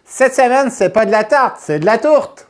Cette semaine, c'est pas de la tarte, c'est de la tourte!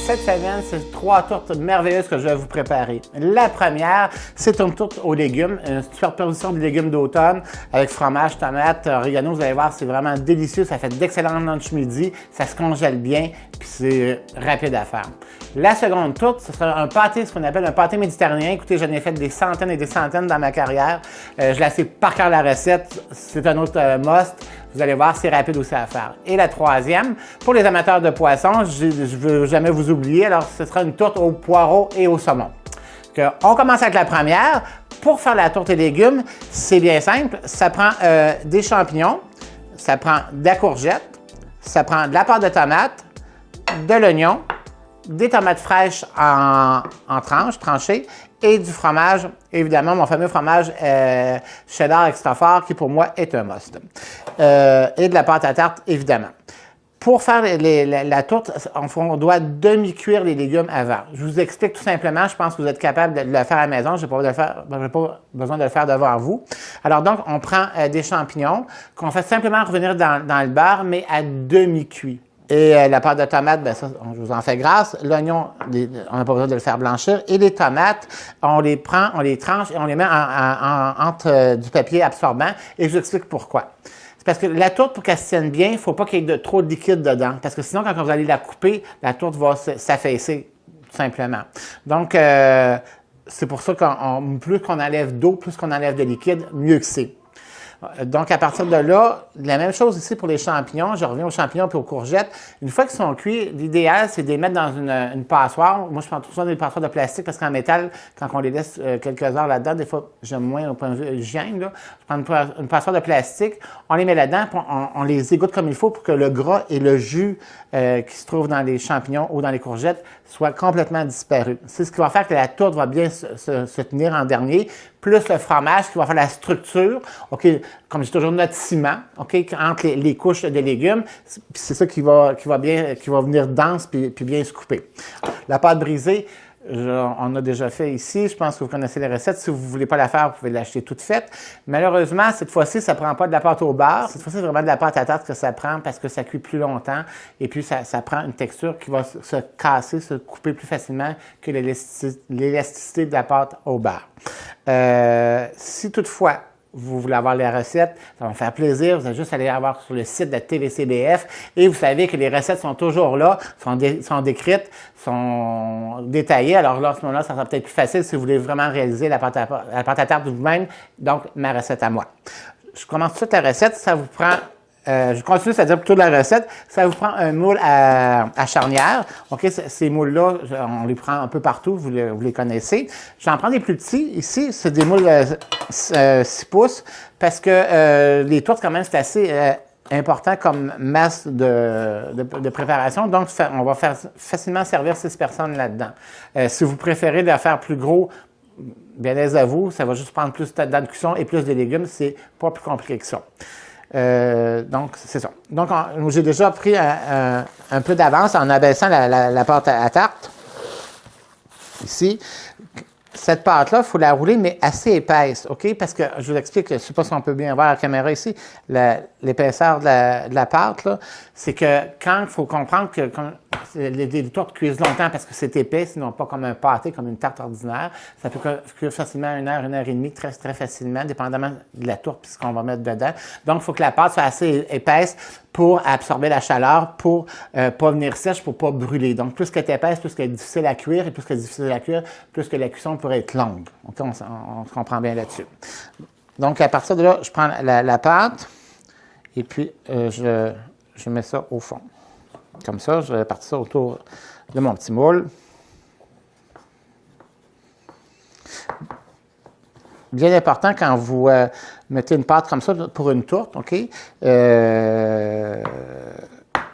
Cette semaine, c'est 3 tourtes merveilleuses que je vais vous préparer. La première, c'est une tourte aux légumes, une superposition de légumes d'automne avec fromage, tomate, oregano. Vous allez voir, c'est vraiment délicieux. Ça fait d'excellents lunch midi, ça se congèle bien, puis c'est rapide à faire. La seconde tourte, ce sera un pâté, ce qu'on appelle un pâté méditerranéen. Écoutez, j'en ai fait des centaines et des centaines dans ma carrière. Je la sais par cœur la recette. C'est un autre must. Vous allez voir, c'est rapide aussi à faire. Et la troisième, pour les amateurs de poisson, je ne veux jamais vous oublier, alors ce sera une tourte au poireau et au saumon. On commence avec la première. Pour faire la tourte et légumes, c'est bien simple. Ça prend des champignons, ça prend de la courgette, ça prend de la pâte de tomate, de l'oignon, des tomates fraîches en tranches, tranchées, et du fromage, évidemment, mon fameux fromage cheddar extra fort, qui pour moi est un must. Et de la pâte à tarte, évidemment. Pour faire la tourte, on doit demi-cuire les légumes avant. Je vous explique tout simplement, je pense que vous êtes capable de le faire à la maison, je n'ai pas besoin de le faire devant vous. Alors donc, on prend des champignons qu'on fait simplement revenir dans le beurre, mais à demi-cuit. Et la pâte de tomate, bien ça, je vous en fais grâce. L'oignon, on n'a pas besoin de le faire blanchir. Et les tomates, on les prend, on les tranche et on les met entre du papier absorbant. Et je vous explique pourquoi. C'est parce que la tourte, pour qu'elle se tienne bien, il ne faut pas qu'il y ait trop de liquide dedans. Parce que sinon, quand vous allez la couper, la tourte va s'affaisser, tout simplement. Donc, c'est pour ça que plus qu'on enlève d'eau, plus qu'on enlève de liquide, mieux que c'est. Donc, à partir de là, la même chose ici pour les champignons. Je reviens aux champignons et aux courgettes. Une fois qu'ils sont cuits, l'idéal, c'est de les mettre dans une passoire. Moi, je prends souvent des passoires de plastique parce qu'en métal, quand on les laisse quelques heures là-dedans, des fois, j'aime moins au point de vue hygiène. Là. Je prends une passoire de plastique, on les met là-dedans, puis on les égoutte comme il faut pour que le gras et le jus qui se trouve dans les champignons ou dans les courgettes soient complètement disparus. C'est ce qui va faire que la tourte va bien se tenir en dernier, plus le fromage qui va faire la structure, OK, comme je dis toujours, notre ciment, OK, entre les couches de légumes, c'est ça qui va venir dense puis bien se couper. La pâte brisée, on a déjà fait ici. Je pense que vous connaissez les recettes. Si vous ne voulez pas la faire, vous pouvez l'acheter toute faite. Malheureusement, cette fois-ci, ça ne prend pas de la pâte au beurre. Cette fois-ci, c'est vraiment de la pâte à tarte que ça prend parce que ça cuit plus longtemps. Et puis, ça prend une texture qui va se casser, se couper plus facilement que l'élasticité de la pâte au beurre. Si toutefois, vous voulez avoir les recettes, ça va me faire plaisir. Vous allez juste aller voir sur le site de la TVCBF et vous savez que les recettes sont toujours là, sont décrites, sont détaillées. Alors là, à ce moment-là, ça sera peut-être plus facile si vous voulez vraiment réaliser la pâte à tarte vous-même. Donc, ma recette à moi. Je commence tout de suite la recette. Ça vous prend... je continue, c'est-à-dire plutôt de la recette. Ça vous prend un moule à charnière. OK, ces moules-là, on les prend un peu partout, vous les connaissez. J'en prends des plus petits. Ici, c'est des moules 6 pouces parce que les tourtes, quand même, c'est assez important comme masse de préparation. Donc, on va facilement servir 6 personnes là-dedans. Si vous préférez de faire plus gros, bien aise à vous, ça va juste prendre plus de temps de cuisson et plus de légumes. C'est pas plus compliqué que ça. Donc, c'est ça. Donc, j'ai déjà pris un peu d'avance en abaissant la pâte à tarte. Ici. Cette pâte-là, il faut la rouler, mais assez épaisse, OK? Parce que, je vous explique, je ne sais pas si on peut bien voir à la caméra ici, l'épaisseur de la pâte, là, c'est que quand il faut comprendre que les tourtes cuisent longtemps parce que c'est épais, sinon pas comme un pâté, comme une tarte ordinaire, ça peut cuire facilement 1 heure et demie, très, très facilement, dépendamment de la tourte et ce qu'on va mettre dedans. Donc, il faut que la pâte soit assez épaisse pour absorber la chaleur, pour pas venir sèche, pour pas brûler. Donc, plus qu'elle est épaisse, plus qu'elle est difficile à cuire, et plus qu'elle est difficile à cuire, plus que la cuisson pourrait être longue. Donc, on se comprend bien là-dessus. Donc, à partir de là, je prends la pâte, et puis je mets ça au fond. Comme ça, je vais partir ça autour de mon petit moule. Bien important quand vous mettez une pâte comme ça pour une tourte, OK?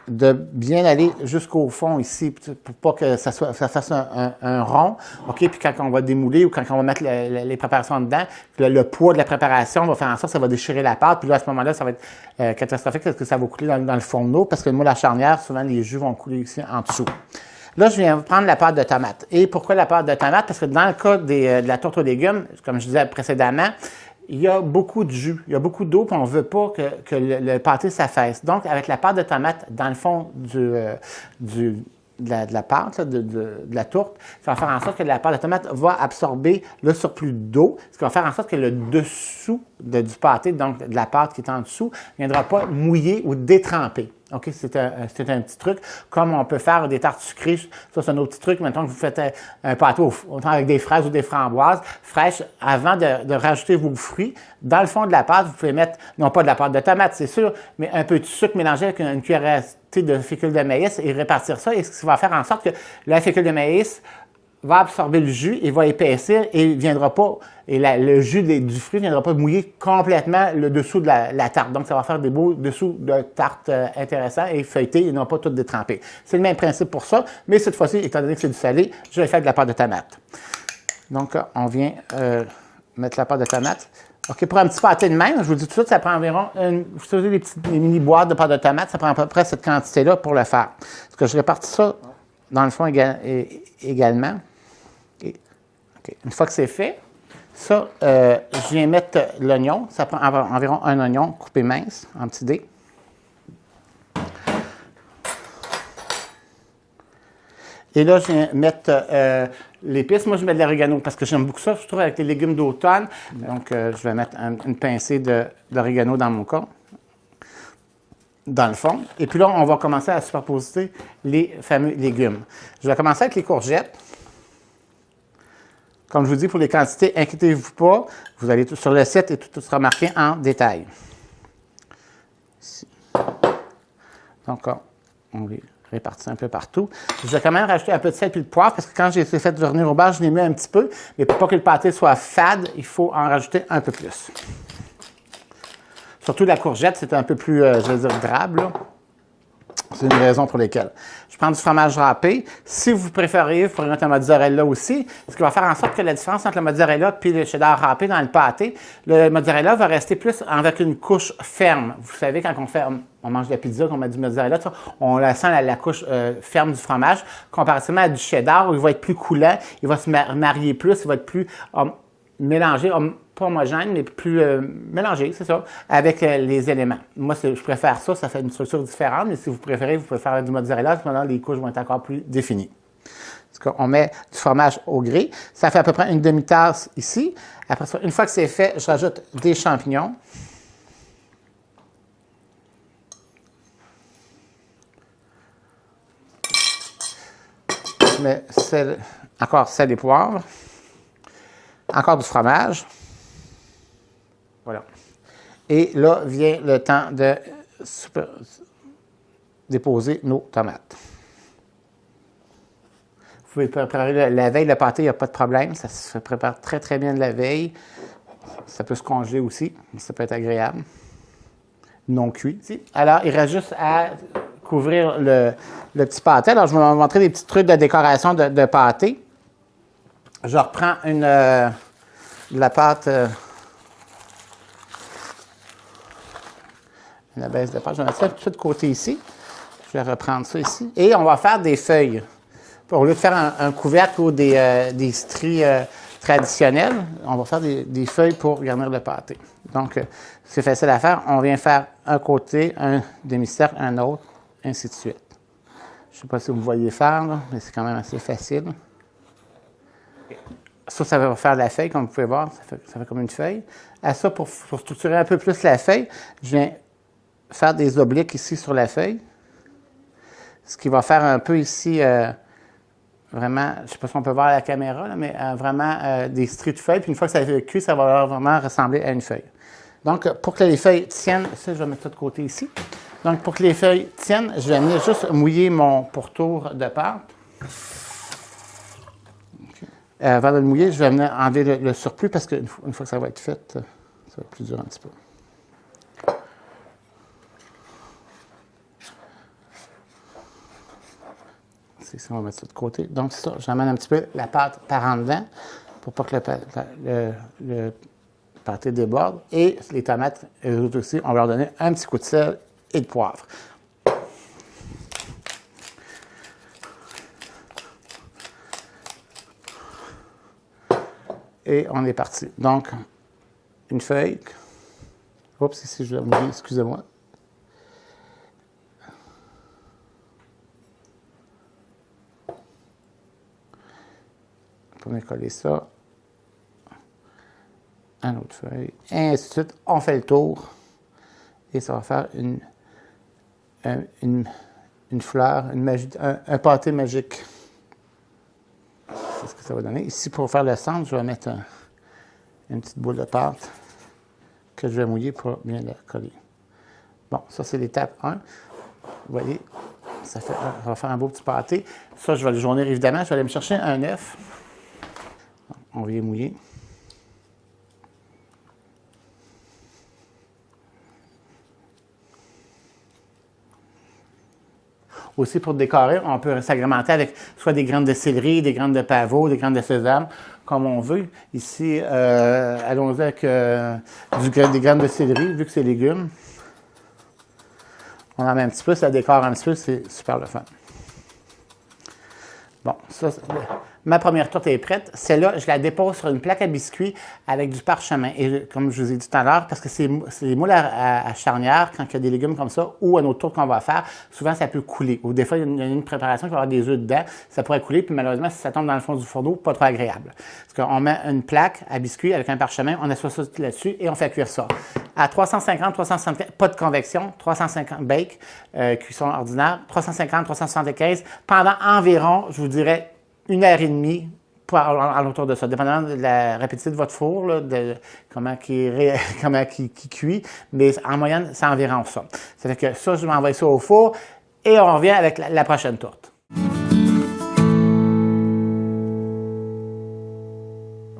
De bien aller jusqu'au fond ici, pour pas que ça fasse un rond, OK? Puis quand on va démouler ou quand on va mettre les préparations dedans, le poids de la préparation va faire en sorte que ça va déchirer la pâte. Puis là, à ce moment-là, ça va être catastrophique parce que ça va couler dans le fourneau parce que le moule à charnière, souvent, les jus vont couler ici en dessous. Là, je viens prendre la pâte de tomate. Et pourquoi la pâte de tomate? Parce que dans le cas de la tourte aux légumes, comme je disais précédemment, il y a beaucoup de jus, il y a beaucoup d'eau, puis on ne veut pas que le pâté s'affaisse. Donc, avec la pâte de tomate, dans le fond de la pâte, de la tourte, ça va faire en sorte que la pâte de tomate va absorber le surplus d'eau, ce qui va faire en sorte que le dessous du pâté, donc de la pâte qui est en dessous, ne viendra pas mouiller ou détremper. OK, c'est un petit truc, comme on peut faire des tartes sucrées. Ça, c'est un autre petit truc. Maintenant que vous faites un pâté autant avec des fraises ou des framboises fraîches, avant de rajouter vos fruits, dans le fond de la pâte, vous pouvez mettre, non pas de la pâte de tomate, c'est sûr, mais un peu de sucre mélangé avec une cuillère de fécule de maïs et répartir ça. Et ce qui va faire en sorte que la fécule de maïs va absorber le jus et va épaissir et viendra pas, et le jus du fruit ne viendra pas mouiller complètement le dessous de la tarte. Donc, ça va faire des beaux dessous de tarte intéressants et feuilletés et non pas tout détrempés. C'est le même principe pour ça, mais cette fois-ci, étant donné que c'est du salé, je vais faire de la pâte de tomate. Donc, on vient mettre la pâte de tomate. OK, pour un petit pâté de même, je vous dis tout de suite, ça prend environ, vous savez, des petites mini-boîtes de pâte de tomate, ça prend à peu près cette quantité-là pour le faire. Parce que je répartis ça, dans le fond, également. Okay. Une fois que c'est fait, ça, je viens mettre l'oignon. Ça prend environ un oignon coupé mince, en petits dés. Et là, je viens mettre l'épice. Moi, je mets de l'orégano parce que j'aime beaucoup ça, je trouve, avec les légumes d'automne. Donc, je vais mettre une pincée d'orégano dans mon cas, dans le fond. Et puis là, on va commencer à superposer les fameux légumes. Je vais commencer avec les courgettes. Comme je vous dis, pour les quantités, inquiétez-vous pas. Vous allez sur le site et tout sera marqué en détail. Ici. Donc, on les répartit un peu partout. Je vais quand même rajouter un peu de sel et de poivre parce que quand j'ai fait revenir au beurre, je l'ai mis un petit peu. Mais pour pas que le pâté soit fade, il faut en rajouter un peu plus. Surtout la courgette, c'est un peu plus, je vais dire, drabe, là. C'est une raison pour laquelle. Je prends du fromage râpé. Si vous préférez, vous pourrez mettre un mozzarella aussi, ce qui va faire en sorte que la différence entre le mozzarella et le cheddar râpé dans le pâté, le mozzarella va rester plus avec une couche ferme. Vous savez, quand on mange de la pizza, qu'on met du mozzarella, on la sent la couche ferme du fromage, comparativement à du cheddar où il va être plus coulant, il va se marier plus, il va être plus mélangé, pas homogène, mais plus mélangé, c'est ça, avec les éléments. Moi, je préfère ça, ça fait une structure différente, mais si vous préférez, vous pouvez faire du mozzarella, à ce moment-là, les couches vont être encore plus définies. On met du fromage au grès. Ça fait à peu près une demi-tasse ici. Après ça, une fois que c'est fait, je rajoute des champignons. Je mets encore sel et poivre. Encore du fromage. Voilà. Et là vient le temps de déposer nos tomates. Vous pouvez préparer la veille le pâté, il n'y a pas de problème. Ça se prépare très, très bien de la veille. Ça peut se congeler aussi, mais ça peut être agréable. Non cuit. Alors, il reste juste à couvrir le petit pâté. Alors, je vais vous montrer des petits trucs de décoration de pâté. Je reprends la pâte, la baisse de pâte. Je vais mettre ça tout de côté ici. Je vais reprendre ça ici. Et on va faire des feuilles. Au lieu de faire un couvercle ou des stries traditionnelles, on va faire des feuilles pour garnir le pâté. Donc, c'est facile à faire. On vient faire un côté, un demi-cercle, un autre, ainsi de suite. Je ne sais pas si vous voyez faire, là, mais c'est quand même assez facile. Ça va faire la feuille, comme vous pouvez voir, ça fait comme une feuille. À ça, pour structurer un peu plus la feuille, je viens faire des obliques ici sur la feuille. Ce qui va faire un peu ici, vraiment, je ne sais pas si on peut voir à la caméra, là, mais vraiment des stries de feuilles. Puis une fois que ça a été cuit, ça va vraiment ressembler à une feuille. Donc, pour que les feuilles tiennent, ça, je vais mettre ça de côté ici. Donc, pour que les feuilles tiennent, je vais venir juste mouiller mon pourtour de pâte. Avant de le mouiller, je vais venir enlever le surplus parce qu'une fois que ça va être fait, ça va être plus dur un petit peu. C'est ça, on va mettre ça de côté. Donc, c'est ça, j'amène un petit peu la pâte par en dedans pour pas que le pâté déborde. Et les tomates, eux autres aussi, on va leur donner un petit coup de sel et de poivre. et on est parti. Donc, une feuille. Oups, ici, je l'ai mouillé, excusez-moi. Pour coller ça. Un autre feuille. Et ainsi de suite, on fait le tour. Et ça va faire une fleur, un pâté magique. C'est ce que ça va donner. Ici, pour faire le centre, je vais mettre une petite boule de pâte que je vais mouiller pour bien la coller. Bon, ça, c'est l'étape 1. Vous voyez, ça va faire un beau petit pâté. Ça, je vais le journir, évidemment. Je vais aller me chercher un œuf. On va y mouiller. Aussi, pour décorer, on peut s'agrémenter avec soit des graines de céleri, des graines de pavot, des graines de sésame, comme on veut. Ici, allons-y avec des graines de céleri, vu que c'est légumes. On en met un petit peu, ça décore un petit peu, c'est super le fun. Bon, ça, ma première tourte est prête. Celle-là, je la dépose sur une plaque à biscuits avec du parchemin. Et comme je vous ai dit tout à l'heure, parce que c'est les moules à charnière, quand il y a des légumes comme ça, ou à notre tourte qu'on va faire, souvent ça peut couler. Ou des fois, il y a une préparation qui va avoir des œufs dedans, ça pourrait couler, puis malheureusement, si ça tombe dans le fond du fourneau, pas trop agréable. Parce qu'on met une plaque à biscuits avec un parchemin, on assoit ça là-dessus et on fait cuire ça. À 350, 375, pas de convection, 350 bake, cuisson ordinaire, 350, 375, pendant environ, je vous dirais, 1h30 à l'autour de ça, dépendamment de la rapidité de votre four, là, de comment il cuit, mais en moyenne, c'est environ ça. C'est-à-dire que ça, je m'envoie ça au four et on revient avec la prochaine tourte.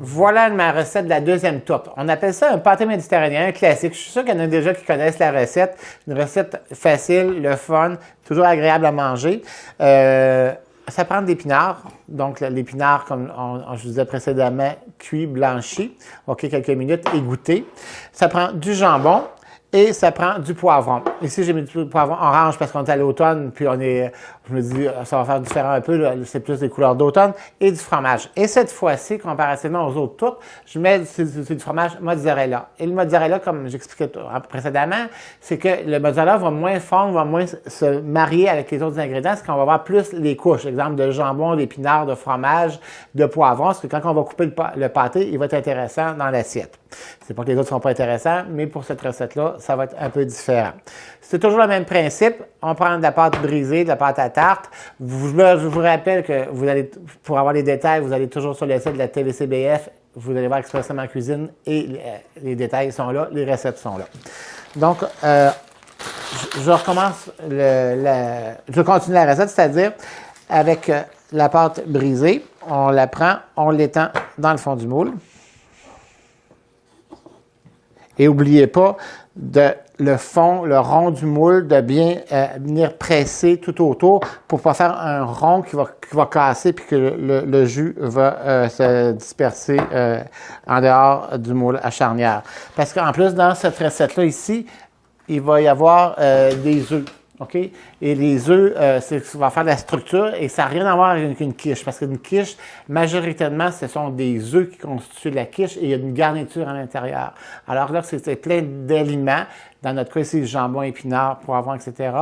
Voilà ma recette de la deuxième tourte. On appelle ça un pâté méditerranéen classique. Je suis sûr qu'il y en a déjà qui connaissent la recette. Une recette facile, le fun, toujours agréable à manger. Ça prend de l'épinard. Donc, l'épinard, comme je vous disais précédemment, cuit, blanchi. OK, quelques minutes, égoutté. Ça prend du jambon et ça prend du poivron. Ici, j'ai mis du poivron orange parce qu'on est à l'automne, puis je me dis, ça va faire différent un peu, c'est plus des couleurs d'automne, et du fromage. Et cette fois-ci, comparativement aux autres tourtes, je mets c'est du fromage mozzarella. Et le mozzarella, comme j'expliquais précédemment, c'est que le mozzarella va moins fondre, va moins se marier avec les autres ingrédients, parce qu'on va avoir plus les couches, exemple de jambon, d'épinards, de fromage, de poivron, parce que quand on va couper le pâté, il va être intéressant dans l'assiette. C'est pas que les autres ne sont pas intéressants, mais pour cette recette-là, ça va être un peu différent. C'est toujours le même principe. On prend de la pâte brisée, de la pâte à tarte. Je vous rappelle que pour avoir les détails, vous allez toujours sur le site de la TVCBF. Vous allez voir Expressément Cuisine et les détails sont là, les recettes sont là. Donc, je recommence, je continue la recette, c'est-à-dire avec la pâte brisée, on la prend, on l'étend dans le fond du moule. Et n'oubliez pas le fond, le rond du moule, de bien venir presser tout autour pour ne pas faire un rond qui va casser puis que le jus va se disperser en dehors du moule à charnière. Parce qu'en plus, dans cette recette-là ici, il va y avoir des œufs. OK? Et les œufs, ça va faire de la structure et ça n'a rien à voir avec une quiche. Parce qu'une quiche, majoritairement, ce sont des œufs qui constituent la quiche et il y a une garniture à l'intérieur. Alors là, c'est plein d'aliments. Dans notre cas, ici, le jambon, épinard, poivron, etc.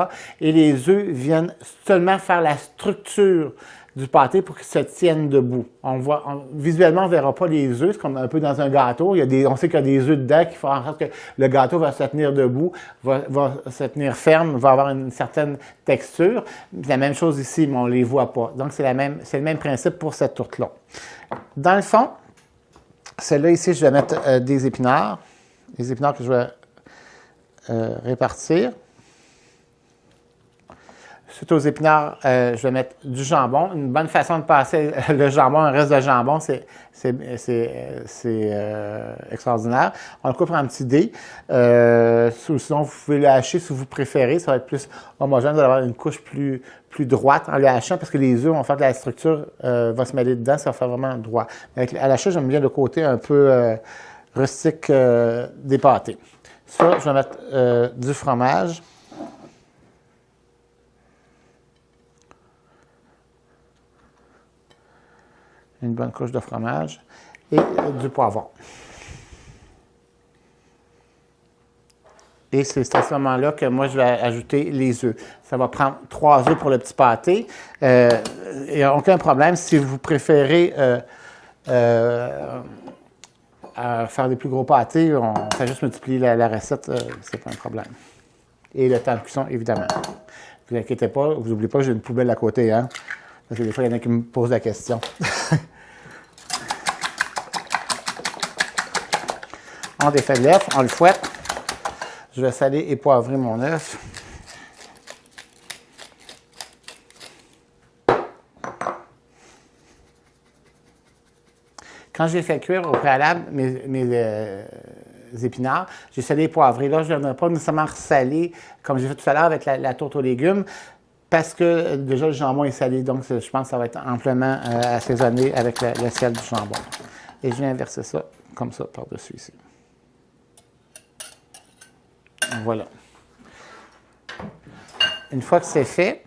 Et les œufs viennent seulement faire la structure du pâté pour qu'il se tienne debout. Visuellement, on ne verra pas les œufs, c'est comme un peu dans un gâteau. On sait qu'il y a des œufs dedans qui font en sorte que le gâteau va se tenir debout, va se tenir ferme, va avoir une certaine texture. La même chose ici, mais on ne les voit pas. Donc, c'est le même principe pour cette tourte-là. Dans le fond, celle-là ici, je vais mettre des épinards. Les épinards que je vais répartir. Suite aux épinards, je vais mettre du jambon. Une bonne façon de passer le jambon, un reste de jambon, c'est extraordinaire. On le coupe en petits dés. Sinon, vous pouvez le hacher si vous préférez. Ça va être plus homogène. Vous allez avoir une couche plus droite en le hachant parce que les œufs vont faire que la structure va se mêler dedans. Ça va faire vraiment droit. À l'achat, j'aime bien le côté un peu rustique des pâtés. Ça, je vais mettre du fromage. une bonne couche de fromage et du poivron. Et c'est à ce moment-là que moi, je vais ajouter les œufs. Ça va prendre 3 œufs pour le petit pâté. Il n'y a aucun problème. Si vous préférez faire des plus gros pâtés, on fait juste multiplier la recette, c'est pas un problème. Et le temps de cuisson, évidemment. Ne vous inquiétez pas, vous n'oubliez pas que j'ai une poubelle à côté, hein? Parce que des fois, il y en a qui me posent la question. On défait l'œuf, on le fouette. Je vais saler et poivrer mon œuf. Quand j'ai fait cuire au préalable mes épinards, j'ai salé et poivré. Là, je ne vais pas nécessairement ressaler comme j'ai fait tout à l'heure avec la tourte aux légumes parce que déjà le jambon est salé, donc je pense que ça va être amplement assaisonné avec le sel du jambon. Et je viens verser ça comme ça par-dessus ici. Voilà. Une fois que c'est fait,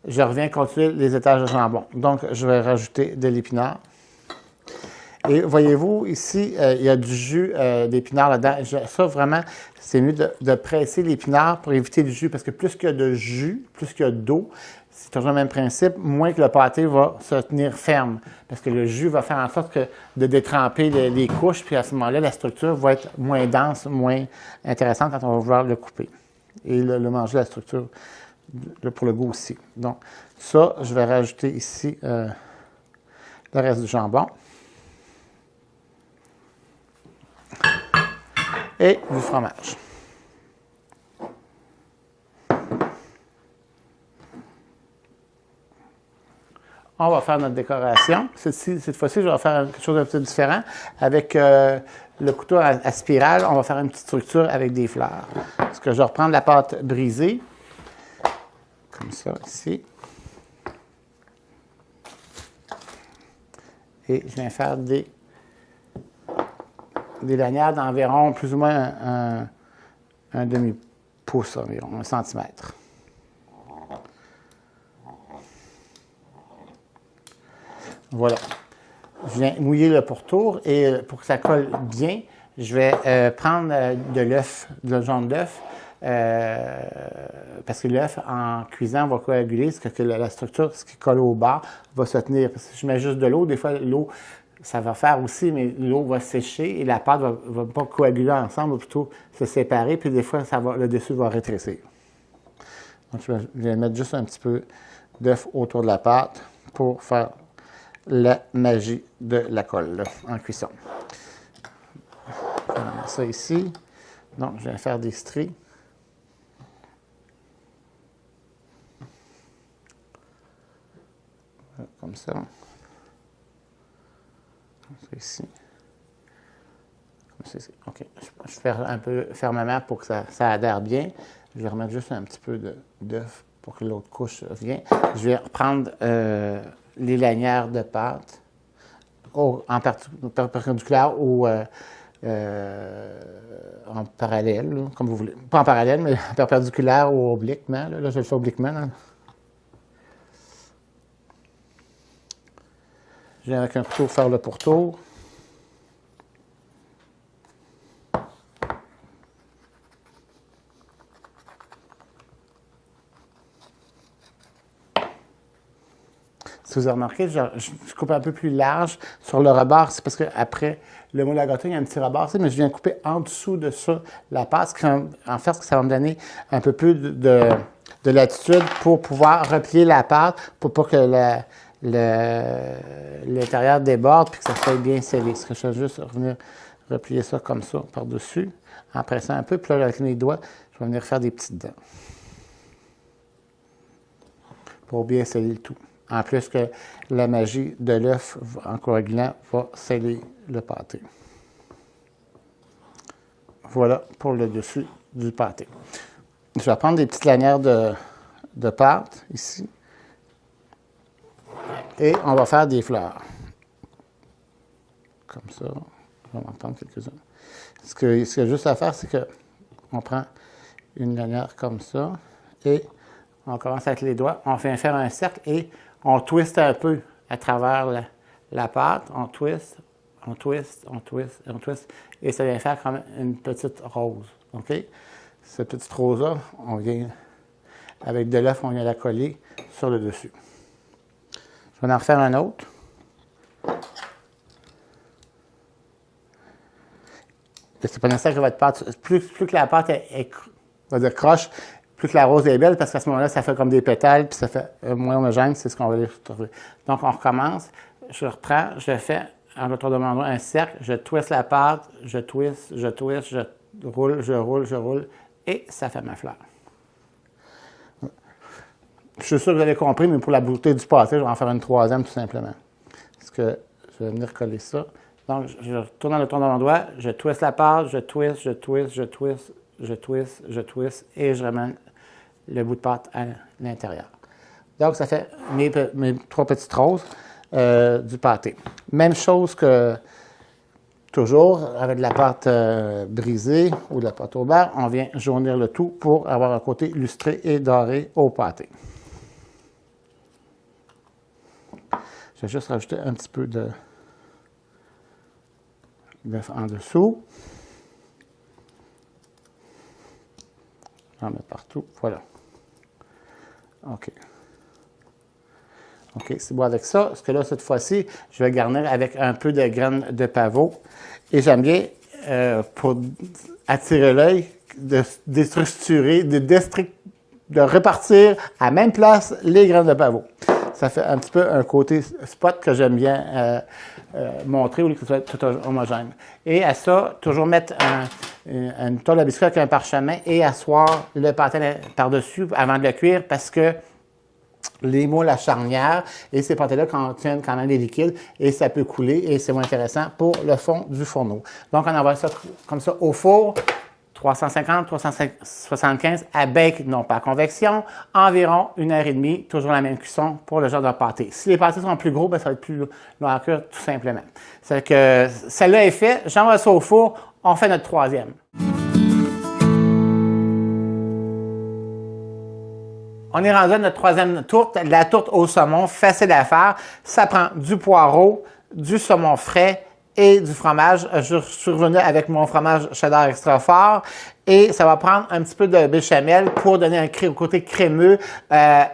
je reviens continuer les étages de jambon. Donc, je vais rajouter de l'épinard. Et voyez-vous, ici, il y a du jus d'épinard là-dedans. Ça, vraiment, c'est mieux de presser l'épinard pour éviter le jus, parce que plus qu'il y a de jus, plus qu'il y a d'eau, c'est toujours le même principe, moins que le pâté va se tenir ferme, parce que le jus va faire en sorte de détremper les couches, puis à ce moment-là, la structure va être moins dense, moins intéressante quand on va vouloir le couper. Et le manger, la structure, pour le goût aussi. Donc, ça, je vais rajouter ici le reste du jambon. Et du fromage. On va faire notre décoration. Cette fois-ci, je vais faire quelque chose d'un peu différent. Avec le couteau à spirale, on va faire une petite structure avec des fleurs. Parce que je vais reprendre la pâte brisée, comme ça, ici. Et je viens faire des lanières d'environ plus ou moins un demi-pouce, environ, 1 centimètre. Voilà. Je viens mouiller le pourtour et pour que ça colle bien, je vais prendre de l'œuf, de jaune d'œuf, parce que l'œuf, en cuisant, va coaguler, ce que la structure, ce qui colle au bas, va se tenir. Parce que si je mets juste de l'eau, des fois, l'eau, ça va faire aussi, mais l'eau va sécher et la pâte ne va pas coaguler ensemble, va plutôt se séparer, puis des fois, le dessus va rétrécir. Donc, je vais mettre juste un petit peu d'œuf autour de la pâte pour faire la magie de la colle là, en cuisson. On va mettre ça ici. Donc, je viens faire des stries. Comme ça. Comme ça ici. Comme ça ici. OK. Je vais faire un peu fermement pour que ça adhère bien. Je vais remettre juste un petit peu d'œuf pour que l'autre couche vienne. Je vais reprendre les lanières de pâte en perpendiculaire ou en parallèle, là, comme vous voulez. Pas en parallèle, mais perpendiculaire ou obliquement. Là, je le fais obliquement. Là. Je viens avec un couteau faire le pourtour. Si vous avez remarqué, je coupe un peu plus large sur le rebord. C'est parce qu'après le moule à gâteau, il y a un petit rebord, mais je viens couper en dessous de ça la pâte. En fait, ça va me donner un peu plus de latitude pour pouvoir replier la pâte, pour pas que l'intérieur déborde puis que ça soit bien scellé. Ce que je vais juste revenir replier ça comme ça par-dessus, en pressant un peu. Puis là, avec mes doigts, je vais venir faire des petites dents pour bien sceller le tout. En plus que la magie de l'œuf en coagulant va sceller le pâté. Voilà pour le dessus du pâté. Je vais prendre des petites lanières de pâte ici. Et on va faire des fleurs. Comme ça. On va en prendre quelques-uns. Ce qu'il y a juste à faire, c'est qu'on prend une lanière comme ça et on commence avec les doigts. On vient faire un cercle et on twiste un peu à travers la pâte, on twist, on twist, on twist, on twist, et ça vient faire comme une petite rose. OK? Cette petite rose-là, on vient, avec de l'œuf, on vient la coller sur le dessus. Je vais en refaire un autre. C'est pas nécessaire que votre pâte, plus que la pâte est croche, plus que la rose est belle, parce qu'à ce moment-là, ça fait comme des pétales, puis ça fait moins homogène, c'est ce qu'on va aller trouver. Donc, on recommence, je reprends, je fais en autour de mon doigt un cercle, je twist la pâte, je twist, je roule, je roule, je roule, et ça fait ma fleur. Je suis sûr que vous avez compris, mais pour la beauté du pâté, je vais en faire une troisième tout simplement. Parce que je vais venir coller ça. Donc, je retourne dans le tour de mon doigt, je twist la pâte, je twist, je twist, je twist, je twist, je twist, et je ramène le bout de pâte à l'intérieur. Donc, ça fait mes 3 petites roses du pâté. Même chose que toujours avec de la pâte brisée ou de la pâte au beurre, on vient jaunir le tout pour avoir un côté lustré et doré au pâté. Je vais juste rajouter un petit peu d'œuf en dessous. J'en mets partout. Voilà. OK. OK, c'est bon avec ça. Parce que là, cette fois-ci, je vais garnir avec un peu de graines de pavot. Et j'aime bien, pour attirer l'œil, de déstructurer, de repartir à la même place les graines de pavot. Ça fait un petit peu un côté spot que j'aime bien montrer, au lieu que ce soit tout homogène. Et à ça, toujours mettre une tôle à biscuit avec un parchemin et asseoir le pâté par-dessus avant de le cuire, parce que les moules à charnière et ces pâtés-là contiennent quand même des liquides et ça peut couler et c'est moins intéressant pour le fond du fourneau. Donc, on envoie ça comme ça au four, 350-375 à bake, non pas à convection, environ 1h30, toujours la même cuisson pour le genre de pâté. Si les pâtés sont plus gros, bien, ça va être plus long à cuire tout simplement. C'est que celle-là est faite, j'envoie ça au four, on fait notre troisième. On est rendu à notre troisième tourte, la tourte au saumon, facile à faire. Ça prend du poireau, du saumon frais et du fromage. Je suis revenu avec mon fromage cheddar extra fort et ça va prendre un petit peu de béchamel pour donner un côté crémeux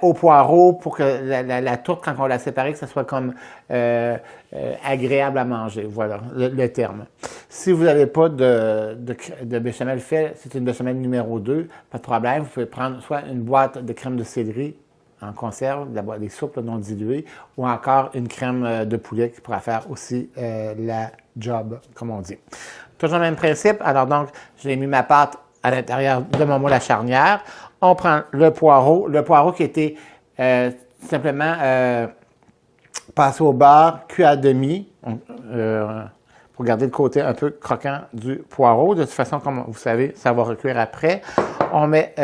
au poireau pour que la tourte, quand on l'a séparée, que ça soit comme agréable à manger. Voilà le terme. Si vous n'avez pas de béchamel fait, c'est une béchamel numéro 2, pas de problème. Vous pouvez prendre soit une boîte de crème de céleri en conserve, des soupes non diluées, ou encore une crème de poulet qui pourra faire aussi la job, comme on dit. Toujours le même principe. Alors donc, j'ai mis ma pâte à l'intérieur de mon moule à charnière. On prend le poireau qui était simplement passé au beurre, cuit à demi, pour garder le côté un peu croquant du poireau. De toute façon, comme vous savez, ça va recuire après. On met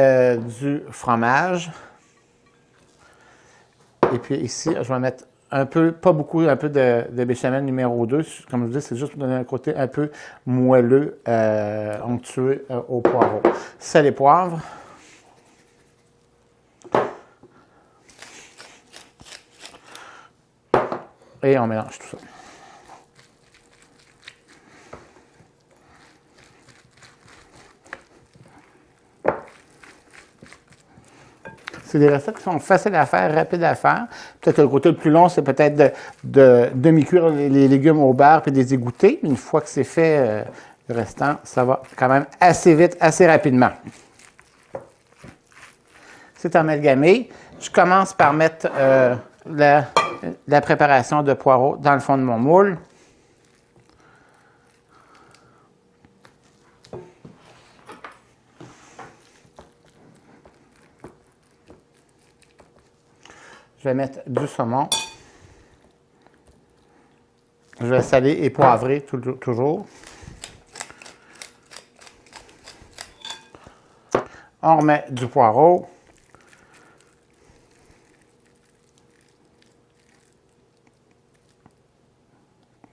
du fromage. Et puis ici, je vais mettre un peu, pas beaucoup, un peu de béchamel numéro 2. Comme je vous dis, c'est juste pour donner un côté un peu moelleux, onctueux au poireau. Sel et poivre. Et on mélange tout ça. C'est des recettes qui sont faciles à faire, rapides à faire. Peut-être que le côté le plus long, c'est peut-être de demi-cuire les légumes au beurre puis de les égoutter. Une fois que c'est fait, le restant, ça va quand même assez vite, assez rapidement. C'est amalgamé. Je commence par mettre la préparation de poireaux dans le fond de mon moule. Je vais mettre du saumon. Je vais saler et poivrer toujours. On remet du poireau.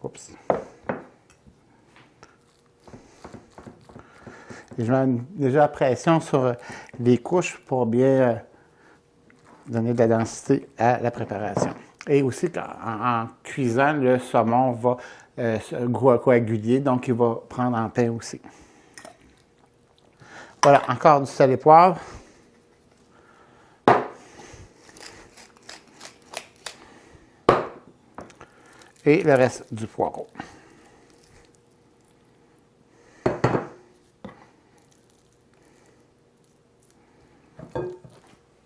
Oups. Et je mets déjà pression sur les couches pour bien donner de la densité à la préparation. Et aussi, en cuisant, le saumon va se coaguler, donc il va prendre en pain aussi. Voilà, encore du sel et poivre. Et le reste du poireau.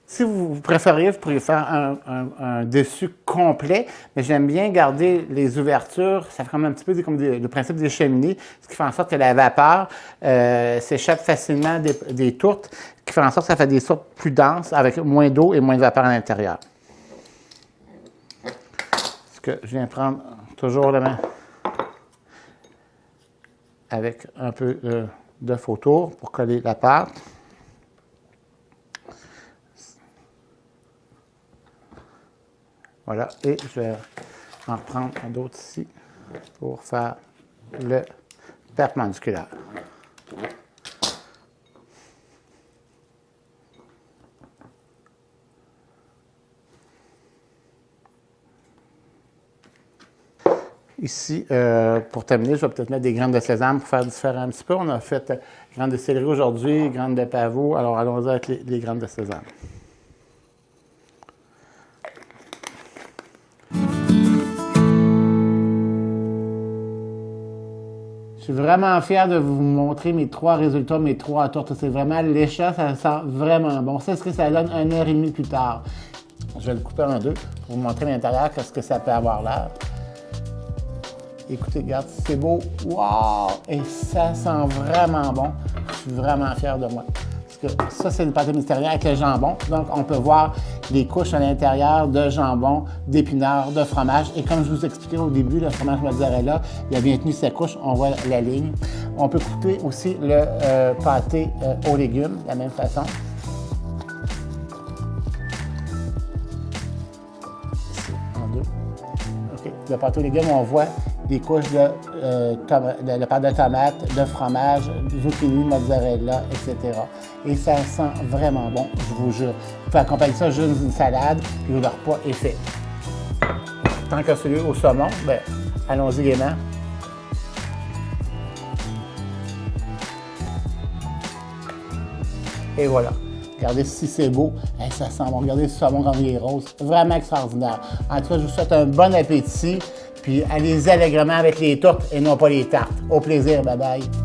Si vous préfériez, vous pourriez faire un dessus complet, mais j'aime bien garder les ouvertures. Ça fait comme un petit peu comme le principe des cheminées, ce qui fait en sorte que la vapeur s'échappe facilement des tourtes, ce qui fait en sorte que ça fait des tourtes plus denses, avec moins d'eau et moins de vapeur à l'intérieur. Ce que je viens prendre toujours la main avec un peu de faux tour pour coller la pâte. Voilà, et je vais en prendre d'autres ici pour faire le perpendiculaire. Ici, pour terminer, je vais peut-être mettre des graines de sésame pour faire différent un petit peu. On a fait graines de céleri aujourd'hui, graines de pavot. Alors, allons-y avec les graines de sésame. Je suis vraiment fier de vous montrer mes 3 résultats, mes 3 tourtes. C'est vraiment léchant, ça sent vraiment bon. C'est ce que ça donne 1h30 plus tard. Je vais le couper en deux pour vous montrer l'intérieur, qu'est-ce que ça peut avoir l'air. Écoutez, regarde, c'est beau. Wow! Et ça sent vraiment bon. Je suis vraiment fier de moi. Parce que ça, c'est une pâte mystérieuse avec le jambon. Donc, on peut voir les couches à l'intérieur de jambon, d'épinards, de fromage. Et comme je vous expliquais au début, le fromage mozzarella, il a bien tenu ses couches. On voit la ligne. On peut couper aussi le pâté aux légumes de la même façon. Ici, en deux. OK. Le pâté aux légumes, on voit des couches de pâte de tomate, de fromage, zucchini, mozzarella, etc. Et ça sent vraiment bon, je vous jure. Vous pouvez accompagner ça juste d'une salade, puis le repas est fait. Tant que celui au saumon, ben, allons-y gaiement. Et voilà. Regardez si c'est beau. Hey, ça sent bon. Regardez ce saumon quand il est rose. Vraiment extraordinaire. En tout cas, je vous souhaite un bon appétit. Puis allez-y allègrement avec les tourtes et non pas les tartes. Au plaisir. Bye bye.